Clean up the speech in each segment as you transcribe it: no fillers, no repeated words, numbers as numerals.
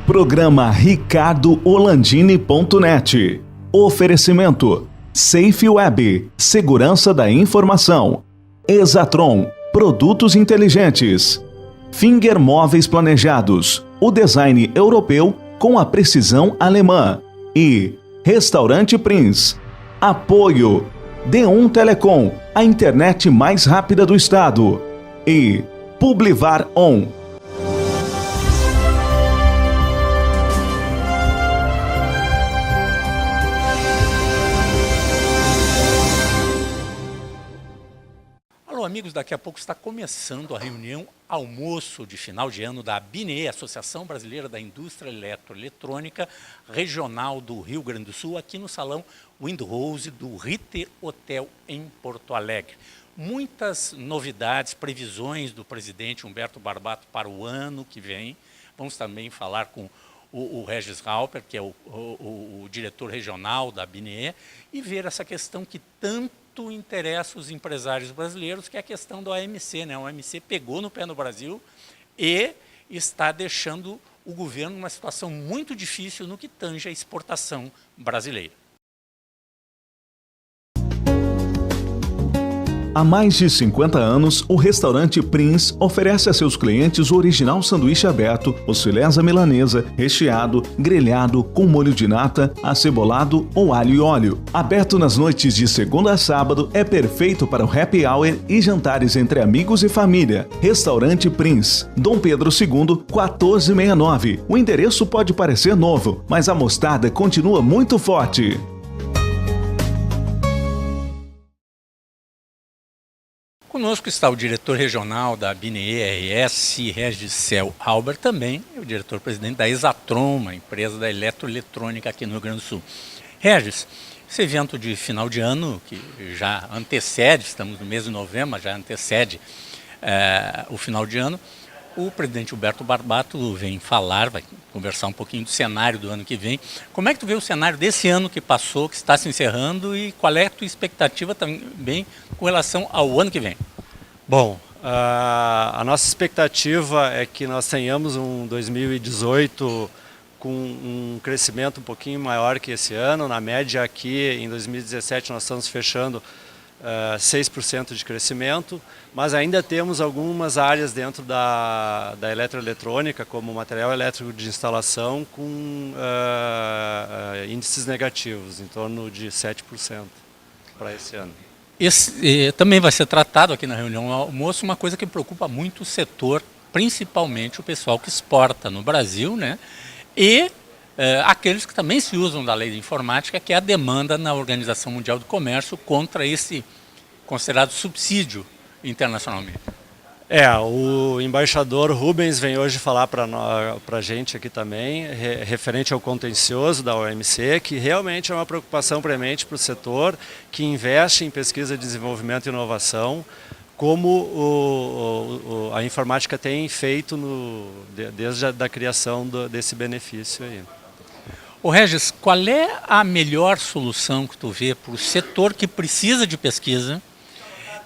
Programa ricardoholandini.net. Oferecimento Safe Web, segurança da informação. Exatron, produtos inteligentes. Finger Móveis Planejados, o design europeu com a precisão alemã. E Restaurante Prince. Apoio D1 Telecom, a internet mais rápida do estado. E Publivar On. Alô, amigos, daqui a pouco está começando a reunião almoço de final de ano da ABINE, Associação Brasileira da Indústria Eletroeletrônica Regional do Rio Grande do Sul, aqui no Salão Windrose do Ritter Hotel em Porto Alegre. Muitas novidades, previsões do presidente Humberto Barbato para o ano que vem. Vamos também falar com o Regis Rauper, que é o diretor regional da ABINE, e ver essa questão que tanto interessa os empresários brasileiros, que é a questão do OMC, né? O OMC pegou no pé no Brasil e está deixando o governo numa situação muito difícil no que tange a exportação brasileira. Há mais de 50 anos, o restaurante Prince oferece a seus clientes o original sanduíche aberto, os filés à milanesa, recheado, grelhado, com molho de nata, acebolado ou alho e óleo. Aberto nas noites de segunda a sábado, é perfeito para o happy hour e jantares entre amigos e família. Restaurante Prince, Dom Pedro II, 1469. O endereço pode parecer novo, mas a mostarda continua muito forte. Conosco está o diretor regional da ABINE-RS, Regis Rauper, também o diretor-presidente da Exatron, uma empresa da eletroeletrônica aqui no Rio Grande do Sul. Regis, esse evento de final de ano, que já antecede, estamos no mês de novembro, mas já antecede o final de ano, o presidente Humberto Barbato vem falar, vai conversar um pouquinho do cenário do ano que vem. Como é que tu vê o cenário desse ano que passou, que está se encerrando, e qual é a tua expectativa também com relação ao ano que vem? Bom, a nossa expectativa é que nós tenhamos um 2018 com um crescimento um pouquinho maior que esse ano. Na média aqui, em 2017, nós estamos fechando 6% de crescimento, mas ainda temos algumas áreas dentro da eletroeletrônica, como material elétrico de instalação, com índices negativos, em torno de 7% para esse ano. Também vai ser tratado aqui na reunião almoço uma coisa que preocupa muito o setor, principalmente o pessoal que exporta no Brasil, né? E aqueles que também se usam da lei de informática, que é a demanda na Organização Mundial do Comércio contra esse considerado subsídio internacionalmente. O embaixador Rubens vem hoje falar para a gente aqui também, referente ao contencioso da OMC, que realmente é uma preocupação premente para o setor, que investe em pesquisa, desenvolvimento e inovação, como a informática tem feito desde a criação desse benefício aí. Ô Regis, qual é a melhor solução que tu vê para o setor que precisa de pesquisa?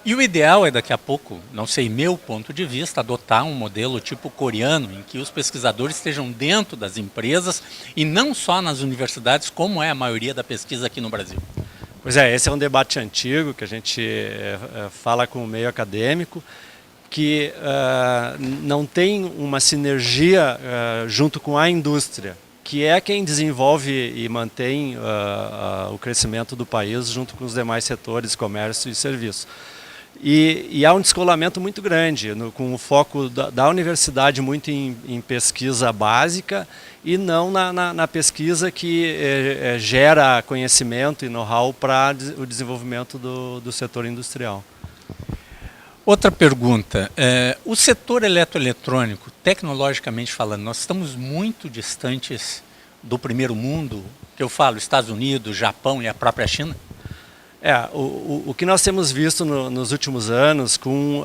E o ideal é daqui a pouco, não sei, meu ponto de vista, adotar um modelo tipo coreano, em que os pesquisadores estejam dentro das empresas e não só nas universidades, como é a maioria da pesquisa aqui no Brasil. Pois é, esse é um debate antigo que a gente fala com o meio acadêmico, que não tem uma sinergia junto com a indústria, que é quem desenvolve e mantém o crescimento do país junto com os demais setores, comércio e serviço. E há um descolamento muito grande, com o foco da universidade muito em pesquisa básica e não na pesquisa que gera conhecimento e know-how para o desenvolvimento do setor industrial. Outra pergunta, o setor eletroeletrônico, tecnologicamente falando, nós estamos muito distantes do primeiro mundo, que eu falo, Estados Unidos, Japão e a própria China? O que nós temos visto nos últimos anos com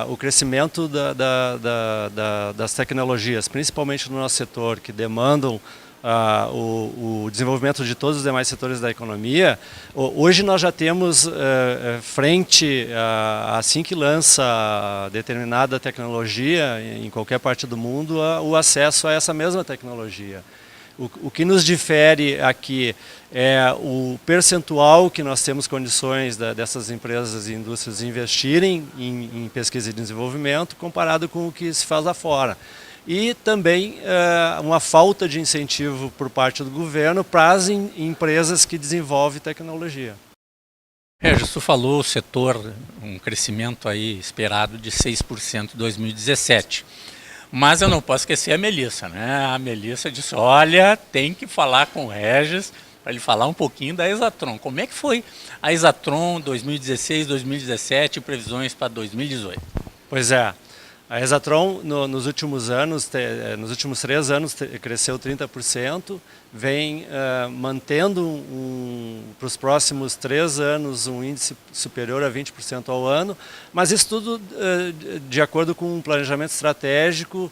o crescimento das tecnologias, principalmente no nosso setor, que demandam o desenvolvimento de todos os demais setores da economia, hoje nós já temos frente assim que lança determinada tecnologia em qualquer parte do mundo, o acesso a essa mesma tecnologia. O que nos difere aqui é o percentual que nós temos condições dessas empresas e indústrias investirem em pesquisa e desenvolvimento comparado com o que se faz lá fora. E também uma falta de incentivo por parte do governo para as empresas que desenvolvem tecnologia. Regis, tu falou o setor, um crescimento aí esperado de 6% em 2017. Mas eu não posso esquecer a Melissa, né? A Melissa disse, olha, tem que falar com o Regis para ele falar um pouquinho da Exatron. Como é que foi a Exatron 2016, 2017 e previsões para 2018? Pois é. A Exatron, nos últimos anos, nos últimos 3 anos, cresceu 30%, vem mantendo para os próximos 3 anos um índice superior a 20% ao ano, mas isso tudo de acordo com um planejamento estratégico,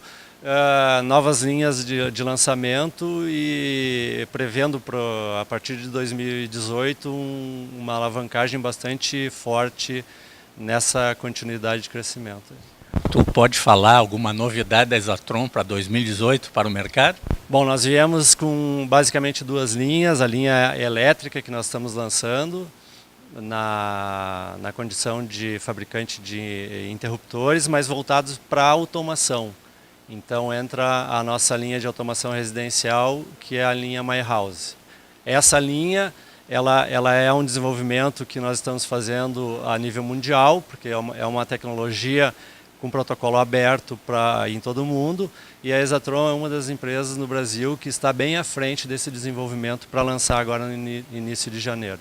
novas linhas de lançamento e prevendo a partir de 2018 uma alavancagem bastante forte nessa continuidade de crescimento. Tu pode falar alguma novidade da Exatron para 2018 para o mercado? Bom, nós viemos com basicamente 2 linhas, a linha elétrica que nós estamos lançando na condição de fabricante de interruptores, mas voltados para a automação. Então entra a nossa linha de automação residencial, que é a linha My House. Essa linha ela é um desenvolvimento que nós estamos fazendo a nível mundial, porque é uma tecnologia com protocolo aberto em todo o mundo, e a Exatron é uma das empresas no Brasil que está bem à frente desse desenvolvimento para lançar agora no início de janeiro.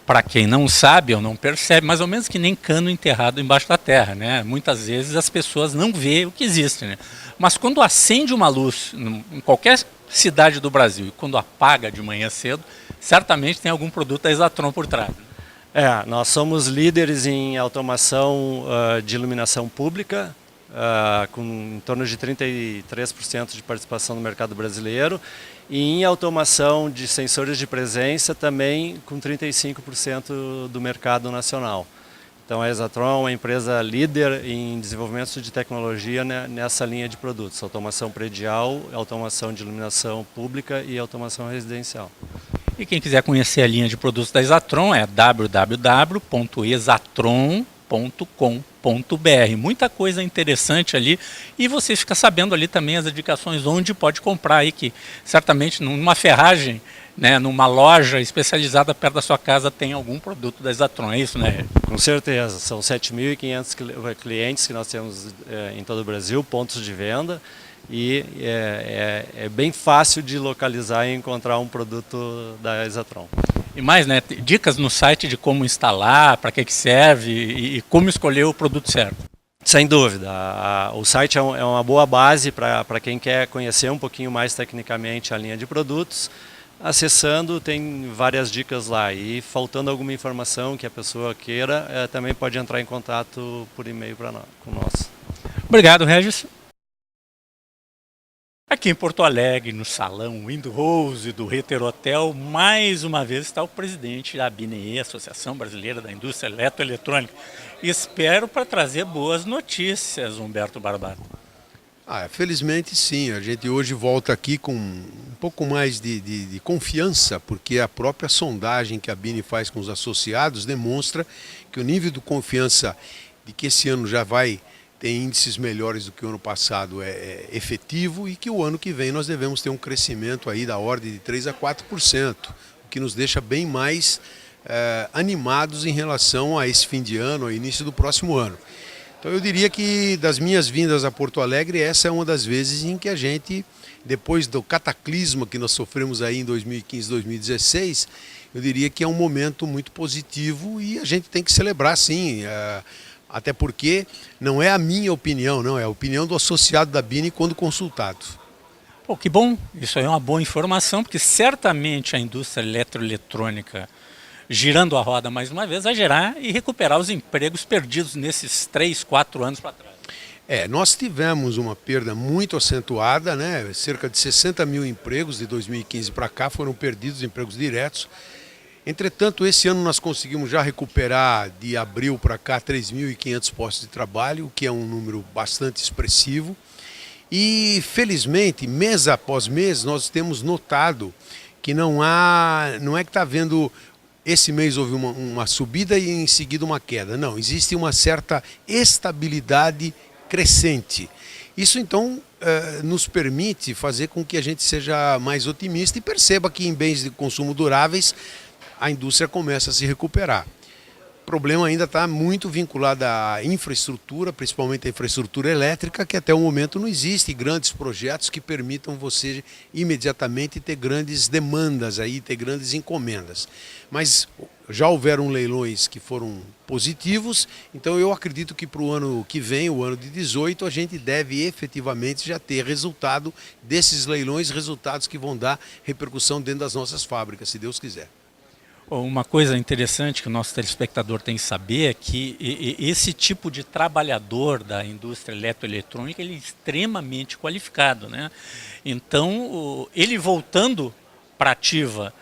Para quem não sabe ou não percebe, mais ou menos que nem cano enterrado embaixo da terra, né? Muitas vezes as pessoas não veem o que existe, né? Mas quando acende uma luz em qualquer cidade do Brasil e quando apaga de manhã cedo, certamente tem algum produto da Exatron por trás. Nós somos líderes em automação de iluminação pública, com em torno de 33% de participação no mercado brasileiro, e em automação de sensores de presença também com 35% do mercado nacional. Então a Exatron é uma empresa líder em desenvolvimento de tecnologia nessa linha de produtos, automação predial, automação de iluminação pública e automação residencial. E quem quiser conhecer a linha de produtos da Exatron é www.exatron.com.br. Muita coisa interessante ali e você fica sabendo ali também as indicações onde pode comprar aí, que certamente numa ferragem, né, numa loja especializada perto da sua casa tem algum produto da Exatron, é isso, né? Com certeza, são 7.500 clientes que nós temos em todo o Brasil, pontos de venda. E é bem fácil de localizar e encontrar um produto da Exatron. E mais, né, dicas no site de como instalar, para que serve e como escolher o produto certo. Sem dúvida, o site é uma boa base para quem quer conhecer um pouquinho mais tecnicamente a linha de produtos. Acessando, tem várias dicas lá, e faltando alguma informação que a pessoa queira, também pode entrar em contato por e-mail com nós. Obrigado, Regis. Aqui em Porto Alegre, no salão Windrose do Ritter Hotel, mais uma vez está o presidente da ABINE, Associação Brasileira da Indústria Eletroeletrônica. Espero para trazer boas notícias, Humberto Barbato. Felizmente sim, a gente hoje volta aqui com um pouco mais de confiança, porque a própria sondagem que a ABINE faz com os associados demonstra que o nível de confiança de que esse ano já vai tem índices melhores do que o ano passado é efetivo, e que o ano que vem nós devemos ter um crescimento aí da ordem de 3 a 4%, o que nos deixa bem mais animados em relação a esse fim de ano, ao início do próximo ano. Então eu diria que das minhas vindas a Porto Alegre, essa é uma das vezes em que a gente, depois do cataclisma que nós sofremos aí em 2015, 2016, eu diria que é um momento muito positivo e a gente tem que celebrar sim. Até porque não é a minha opinião, não, é a opinião do associado da ABINE quando consultado. Pô, que bom, isso aí é uma boa informação, porque certamente a indústria eletroeletrônica, girando a roda mais uma vez, vai gerar e recuperar os empregos perdidos nesses 3, 4 anos para trás. Nós tivemos uma perda muito acentuada, né? Cerca de 60 mil empregos de 2015 para cá foram perdidos, empregos diretos. Entretanto, esse ano nós conseguimos já recuperar de abril para cá 3.500 postos de trabalho, o que é um número bastante expressivo. E felizmente, mês após mês, nós temos notado que não é que está havendo, esse mês houve uma subida e em seguida uma queda. Não, existe uma certa estabilidade crescente. Isso então nos permite fazer com que a gente seja mais otimista e perceba que em bens de consumo duráveis a indústria começa a se recuperar. O problema ainda está muito vinculado à infraestrutura, principalmente à infraestrutura elétrica, que até o momento não existe grandes projetos que permitam você imediatamente ter grandes demandas, ter grandes encomendas. Mas já houveram leilões que foram positivos, então eu acredito que para o ano que vem, o ano de 2018, a gente deve efetivamente já ter resultado desses leilões, resultados que vão dar repercussão dentro das nossas fábricas, se Deus quiser. Uma coisa interessante que o nosso telespectador tem que saber é que esse tipo de trabalhador da indústria eletroeletrônica ele é extremamente qualificado, né? Então, ele voltando para a ativa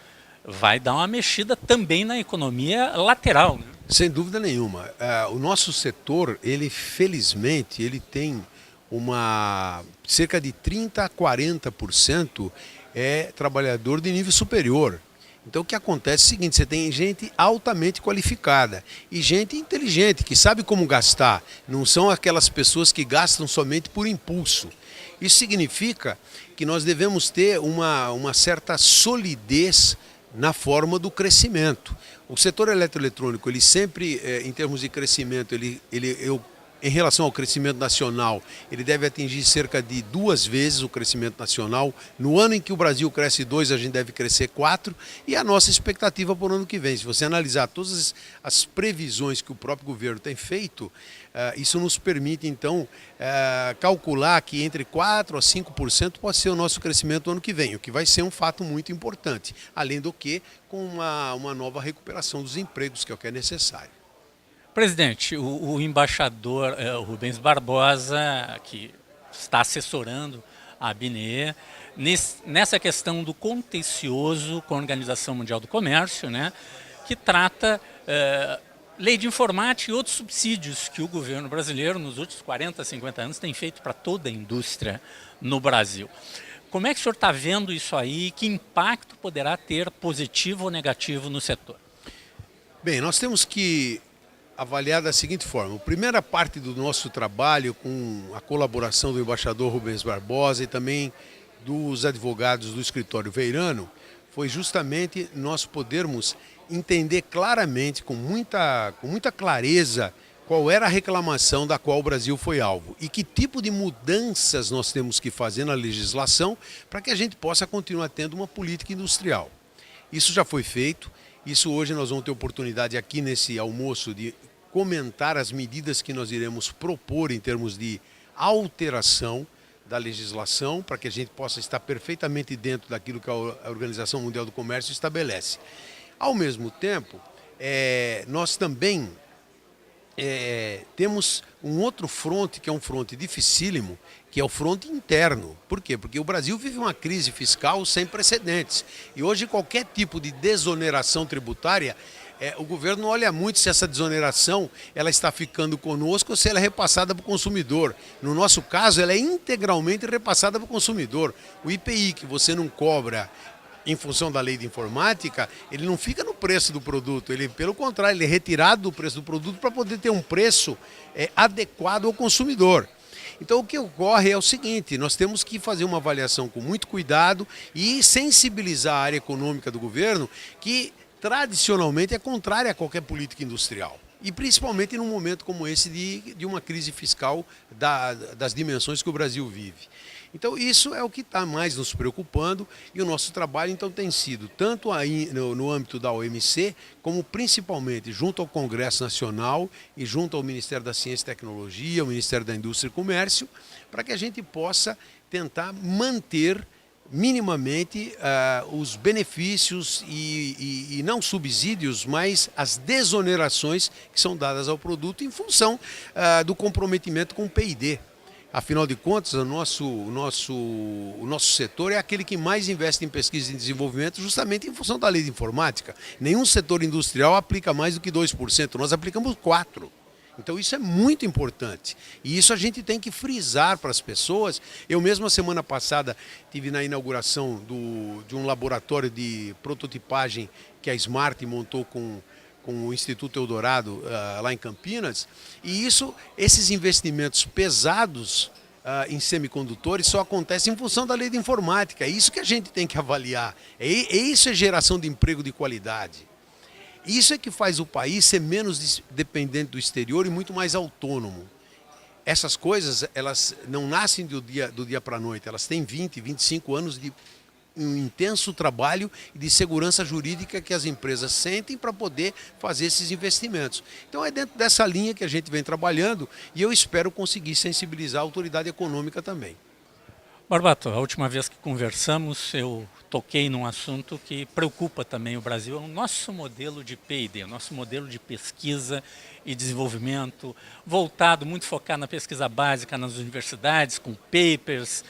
vai dar uma mexida também na economia lateral, né? Sem dúvida nenhuma. O nosso setor, ele felizmente, ele tem cerca de 30% a 40% é trabalhador de nível superior. Então o que acontece é o seguinte, você tem gente altamente qualificada e gente inteligente, que sabe como gastar, não são aquelas pessoas que gastam somente por impulso. Isso significa que nós devemos ter uma certa solidez na forma do crescimento. O setor eletroeletrônico, ele sempre, em termos de crescimento, em relação ao crescimento nacional, ele deve atingir cerca de 2 vezes o crescimento nacional. No ano em que o Brasil cresce 2, a gente deve crescer 4. E a nossa expectativa para o ano que vem, se você analisar todas as previsões que o próprio governo tem feito, isso nos permite, então, calcular que entre 4% a 5% pode ser o nosso crescimento no ano que vem, o que vai ser um fato muito importante. Além do que, com uma nova recuperação dos empregos, que é o que é necessário. Presidente, o embaixador Rubens Barbosa, que está assessorando a ABINE, nessa questão do contencioso com a Organização Mundial do Comércio, né, que trata lei de informática e outros subsídios que o governo brasileiro, nos últimos 40, 50 anos, tem feito para toda a indústria no Brasil. Como é que o senhor está vendo isso aí? Que impacto poderá ter, positivo ou negativo, no setor? Bem, nós temos que avaliar da seguinte forma. A primeira parte do nosso trabalho, com a colaboração do embaixador Rubens Barbosa e também dos advogados do escritório Veirano, foi justamente nós podermos entender claramente, com muita clareza, qual era a reclamação da qual o Brasil foi alvo e que tipo de mudanças nós temos que fazer na legislação para que a gente possa continuar tendo uma política industrial. Isso já foi feito, isso hoje nós vamos ter oportunidade aqui nesse almoço de comentar as medidas que nós iremos propor em termos de alteração da legislação para que a gente possa estar perfeitamente dentro daquilo que a Organização Mundial do Comércio estabelece. Ao mesmo tempo, nós também temos um outro fronte, que é um fronte dificílimo, que é o fronte interno. Por quê? Porque o Brasil vive uma crise fiscal sem precedentes. E hoje qualquer tipo de desoneração tributária, o governo não olha muito se essa desoneração ela está ficando conosco ou se ela é repassada para o consumidor. No nosso caso, ela é integralmente repassada para o consumidor. O IPI que você não cobra em função da lei de informática, ele não fica no preço do produto, ele, pelo contrário, ele é retirado do preço do produto para poder ter um preço adequado ao consumidor. Então o que ocorre é o seguinte, nós temos que fazer uma avaliação com muito cuidado e sensibilizar a área econômica do governo, que tradicionalmente é contrária a qualquer política industrial. E principalmente num momento como esse de uma crise fiscal das dimensões que o Brasil vive. Então isso é o que está mais nos preocupando e o nosso trabalho então tem sido tanto aí no âmbito da OMC, como principalmente junto ao Congresso Nacional e junto ao Ministério da Ciência e Tecnologia, ao Ministério da Indústria e Comércio, para que a gente possa tentar manter minimamente os benefícios e não subsídios, mas as desonerações que são dadas ao produto em função do comprometimento com o PID. Afinal de contas, o nosso setor é aquele que mais investe em pesquisa e desenvolvimento justamente em função da lei de informática. Nenhum setor industrial aplica mais do que 2%, nós aplicamos 4%. Então isso é muito importante e isso a gente tem que frisar para as pessoas. Eu mesmo, a semana passada, estive na inauguração de um laboratório de prototipagem que a Smart montou com o Instituto Eldorado lá em Campinas, e esses investimentos pesados em semicondutores só acontecem em função da lei de informática. É isso que a gente tem que avaliar, isso é geração de emprego de qualidade. Isso é que faz o país ser menos dependente do exterior e muito mais autônomo. Essas coisas, elas não nascem do dia para a noite, elas têm 20, 25 anos de um intenso trabalho e de segurança jurídica que as empresas sentem para poder fazer esses investimentos. Então é dentro dessa linha que a gente vem trabalhando e eu espero conseguir sensibilizar a autoridade econômica também. Barbato, a última vez que conversamos, eu toquei num assunto que preocupa também o Brasil, é o nosso modelo de P&D, o nosso modelo de pesquisa e desenvolvimento, voltado, muito focado na pesquisa básica nas universidades, com papers,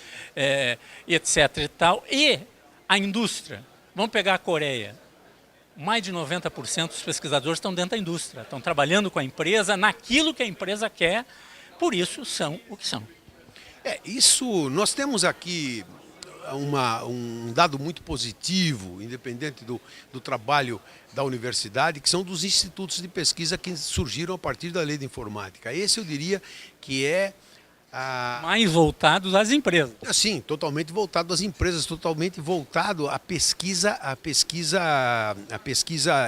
etc. e tal. E a indústria, vamos pegar a Coreia, mais de 90% dos pesquisadores estão dentro da indústria, estão trabalhando com a empresa, naquilo que a empresa quer, por isso são o que são. Nós temos aqui um dado muito positivo, independente do trabalho da universidade, que são dos institutos de pesquisa que surgiram a partir da lei de informática. Esse eu diria que é mais voltados às empresas. Sim, totalmente voltado às empresas, totalmente voltado à pesquisa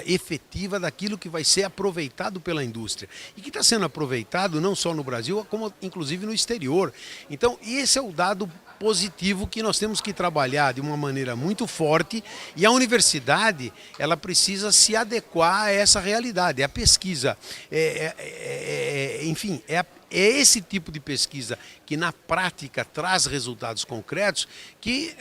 efetiva daquilo que vai ser aproveitado pela indústria. E que está sendo aproveitado não só no Brasil, como inclusive no exterior. Então, esse é o dado positivo que nós temos que trabalhar de uma maneira muito forte, e a universidade ela precisa se adequar a essa realidade. A pesquisa, enfim, é esse tipo de pesquisa que na prática traz resultados concretos que,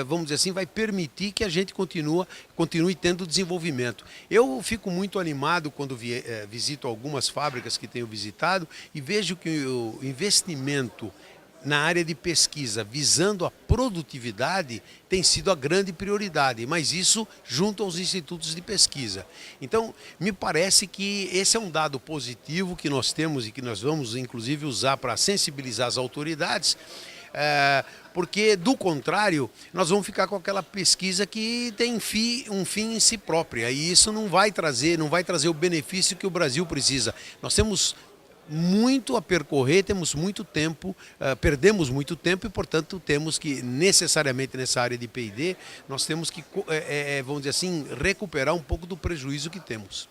vamos dizer assim, vai permitir que a gente continue tendo desenvolvimento. Eu fico muito animado quando visito algumas fábricas que tenho visitado e vejo que o investimento na área de pesquisa, visando a produtividade, tem sido a grande prioridade, mas isso junto aos institutos de pesquisa. Então, me parece que esse é um dado positivo que nós temos e que nós vamos, inclusive, usar para sensibilizar as autoridades, porque, do contrário, nós vamos ficar com aquela pesquisa que tem um fim em si própria, e isso não vai trazer o benefício que o Brasil precisa. Nós temos muito a percorrer, temos muito tempo, perdemos muito tempo e, portanto, temos que, necessariamente nessa área de P&D, nós temos que, vamos dizer assim, recuperar um pouco do prejuízo que temos.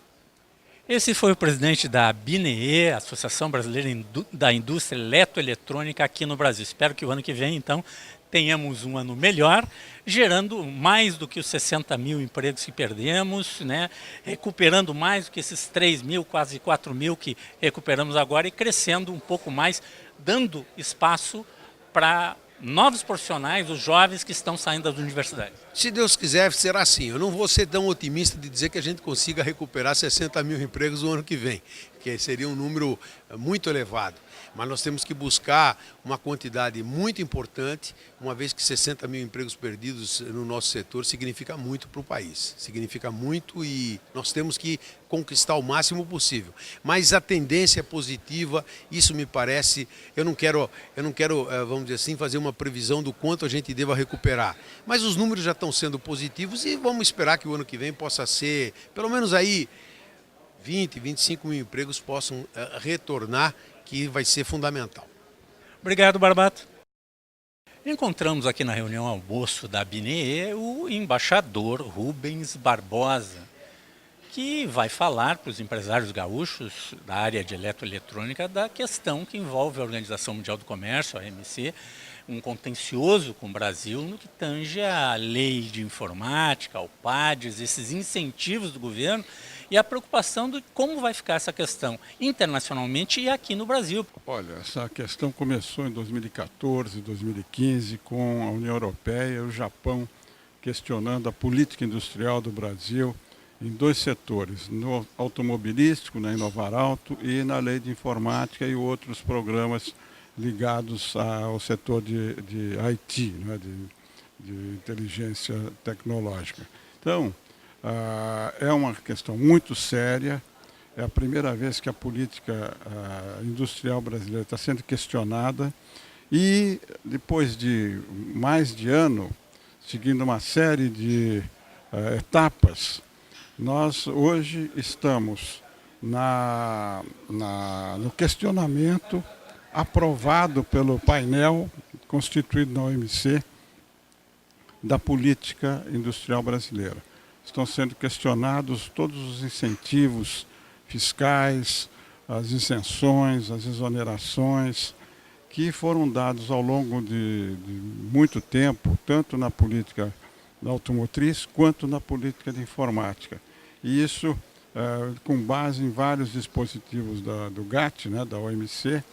Esse foi o presidente da ABINEE, Associação Brasileira da Indústria Eletroeletrônica aqui no Brasil. Espero que o ano que vem, então, tenhamos um ano melhor, gerando mais do que os 60 mil empregos que perdemos, né? Recuperando mais do que esses 3 mil, quase 4 mil que recuperamos agora e crescendo um pouco mais, dando espaço para novos profissionais, os jovens que estão saindo das universidades. Se Deus quiser, será assim. Eu não vou ser tão otimista de dizer que a gente consiga recuperar 60 mil empregos no ano que vem, que seria um número muito elevado. Mas nós temos que buscar uma quantidade muito importante, uma vez que 60 mil empregos perdidos no nosso setor significa muito para o país. Significa muito e nós temos que conquistar o máximo possível. Mas a tendência é positiva, isso me parece, eu não quero, vamos dizer assim, fazer uma previsão do quanto a gente deva recuperar. Mas os números já estão sendo positivos e vamos esperar que o ano que vem possa ser, pelo menos aí, 20, 25 mil empregos possam retornar, que vai ser fundamental. Obrigado, Barbato. Encontramos aqui na reunião almoço da ABINEE o embaixador Rubens Barbosa, que vai falar para os empresários gaúchos da área de eletroeletrônica da questão que envolve a Organização Mundial do Comércio, a OMC, um contencioso com o Brasil no que tange a lei de informática, ao PADES, esses incentivos do governo e a preocupação de como vai ficar essa questão internacionalmente e aqui no Brasil. Olha, essa questão começou em 2014, 2015, com a União Europeia e o Japão questionando a política industrial do Brasil em 2 setores, no automobilístico, na Inovar Auto, e na lei de informática e outros programas ligados ao setor de IT, né, de inteligência tecnológica. Então, é uma questão muito séria. É a primeira vez que a política industrial brasileira está sendo questionada e, depois de mais de ano, seguindo uma série de etapas, nós hoje estamos no questionamento aprovado pelo painel constituído na OMC da política industrial brasileira. Estão sendo questionados todos os incentivos fiscais, as isenções, as exonerações, que foram dados ao longo de muito tempo, tanto na política da automotriz quanto na política de informática. E isso com base em vários dispositivos do GATT, né, da OMC,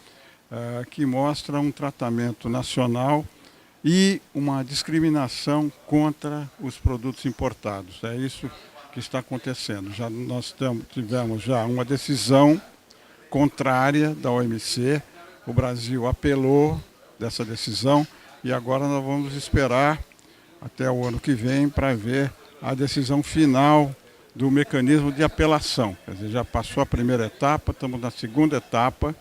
que mostra um tratamento nacional e uma discriminação contra os produtos importados. É isso que está acontecendo. Nós tivemos já uma decisão contrária da OMC, o Brasil apelou dessa decisão e agora nós vamos esperar até o ano que vem para ver a decisão final do mecanismo de apelação. Quer dizer, já passou a primeira etapa, estamos na segunda etapa,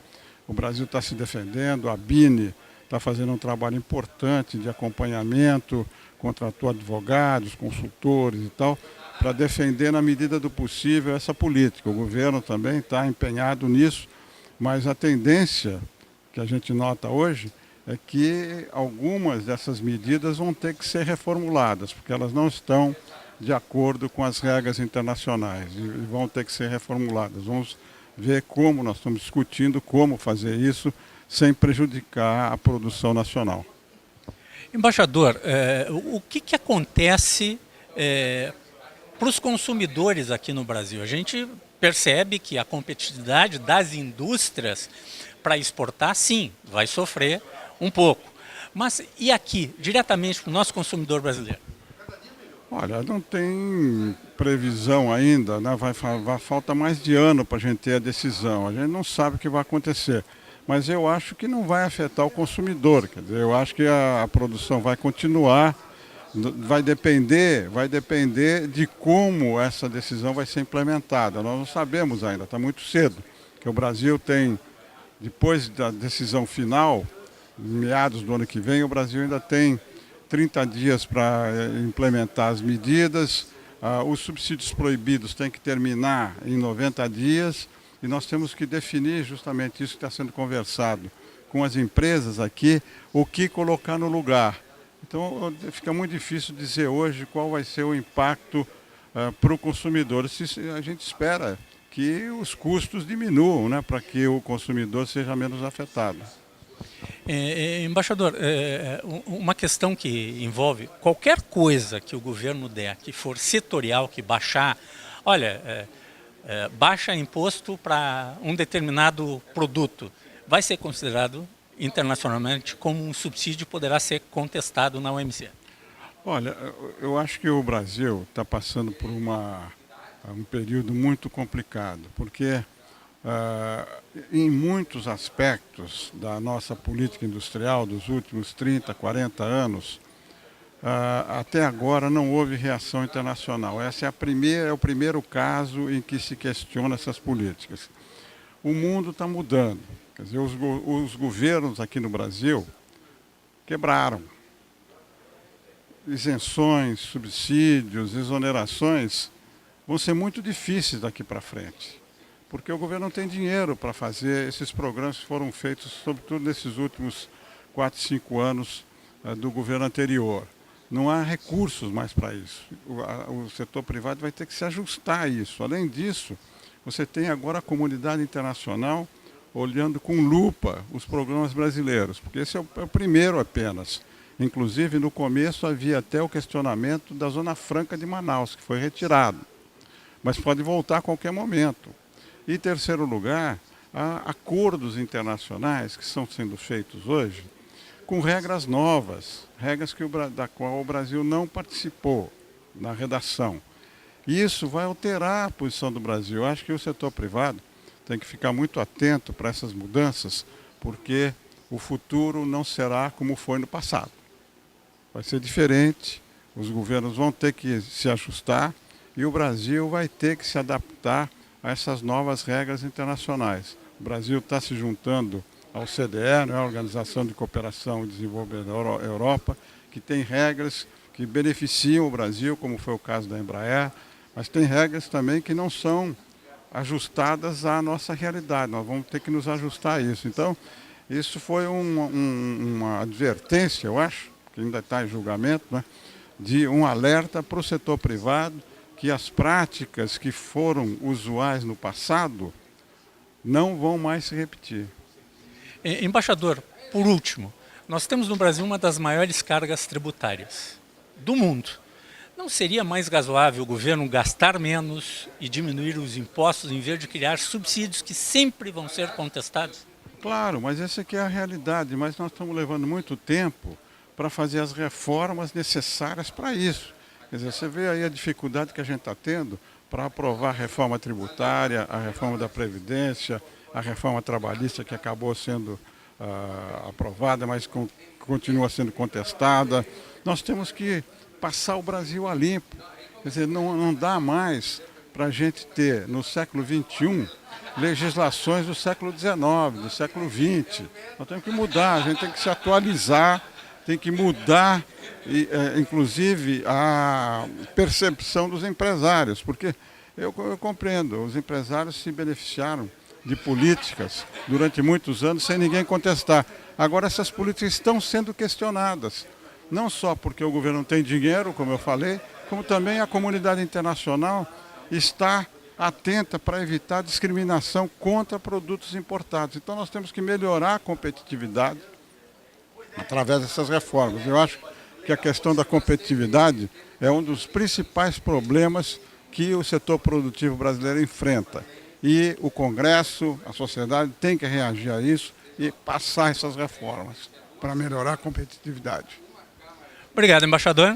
o Brasil está se defendendo, a BINE está fazendo um trabalho importante de acompanhamento, contratou advogados, consultores e tal, para defender na medida do possível essa política. O governo também está empenhado nisso, mas a tendência que a gente nota hoje é que algumas dessas medidas vão ter que ser reformuladas, porque elas não estão de acordo com as regras internacionais e vão ter que ser reformuladas. Vamos ver como nós estamos discutindo, como fazer isso sem prejudicar a produção nacional. Embaixador, o que acontece para os consumidores aqui no Brasil? A gente percebe que a competitividade das indústrias para exportar, sim, vai sofrer um pouco. Mas e aqui, diretamente para o nosso consumidor brasileiro? Olha, não tem previsão ainda, né? Falta mais de ano para a gente ter a decisão. A gente não sabe o que vai acontecer. Mas eu acho que não vai afetar o consumidor. Quer dizer, eu acho que a produção vai continuar, vai depender de como essa decisão vai ser implementada. Nós não sabemos ainda, está muito cedo. Que o Brasil tem, depois da decisão final, meados do ano que vem, o Brasil ainda tem 30 dias para implementar as medidas. Os subsídios proibidos têm que terminar em 90 dias. E nós temos que definir justamente isso que está sendo conversado com as empresas aqui, o que colocar no lugar. Então fica muito difícil dizer hoje qual vai ser o impacto para o consumidor. A gente espera que os custos diminuam, né, para que o consumidor seja menos afetado. Embaixador, uma questão que envolve qualquer coisa que o governo der, que for setorial, que baixar, olha... baixa imposto para um determinado produto, vai ser considerado internacionalmente como um subsídio e poderá ser contestado na OMC? Olha, eu acho que o Brasil está passando por um período muito complicado, porque em muitos aspectos da nossa política industrial dos últimos 30, 40 anos, até agora não houve reação internacional. Esse é o primeiro caso em que se questiona essas políticas. O mundo está mudando. Quer dizer, os governos aqui no Brasil quebraram. Isenções, subsídios, exonerações vão ser muito difíceis daqui para frente, porque o governo não tem dinheiro para fazer esses programas que foram feitos, sobretudo nesses últimos 4, 5 anos do governo anterior. Não há recursos mais para isso. O setor privado vai ter que se ajustar a isso. Além disso, você tem agora a comunidade internacional olhando com lupa os programas brasileiros, porque esse é o primeiro apenas. Inclusive, no começo havia até o questionamento da Zona Franca de Manaus, que foi retirado, mas pode voltar a qualquer momento. E, em terceiro lugar, há acordos internacionais que estão sendo feitos hoje com regras novas, regras da qual o Brasil não participou na redação. E isso vai alterar a posição do Brasil. Eu acho que o setor privado tem que ficar muito atento para essas mudanças, porque o futuro não será como foi no passado. Vai ser diferente, os governos vão ter que se ajustar e o Brasil vai ter que se adaptar a essas novas regras internacionais. O Brasil está se juntando ao CDE, a Organização de Cooperação e Desenvolvimento da Europa, que tem regras que beneficiam o Brasil, como foi o caso da Embraer, mas tem regras também que não são ajustadas à nossa realidade. Nós vamos ter que nos ajustar a isso. Então, isso foi uma advertência, eu acho, que ainda está em julgamento, né, de um alerta para o setor privado que as práticas que foram usuais no passado não vão mais se repetir. Embaixador, por último, nós temos no Brasil uma das maiores cargas tributárias do mundo. Não seria mais razoável o governo gastar menos e diminuir os impostos em vez de criar subsídios que sempre vão ser contestados? Claro, mas essa aqui é a realidade, mas nós estamos levando muito tempo para fazer as reformas necessárias para isso. Quer dizer, você vê aí a dificuldade que a gente está tendo para aprovar a reforma tributária, a reforma da Previdência, a reforma trabalhista que acabou sendo aprovada, mas continua sendo contestada. Nós temos que passar o Brasil a limpo. Quer dizer, não dá mais para a gente ter, no século XXI, legislações do século XIX, do século XX. Nós temos que mudar, a gente tem que se atualizar, tem que mudar, inclusive, a percepção dos empresários, porque eu compreendo, os empresários se beneficiaram de políticas durante muitos anos sem ninguém contestar. Agora essas políticas estão sendo questionadas, não só porque o governo não tem dinheiro, como eu falei, como também a comunidade internacional está atenta para evitar discriminação contra produtos importados. Então nós temos que melhorar a competitividade através dessas reformas. Eu acho que a questão da competitividade é um dos principais problemas que o setor produtivo brasileiro enfrenta. E o Congresso, a sociedade tem que reagir a isso e passar essas reformas para melhorar a competitividade. Obrigado, embaixador.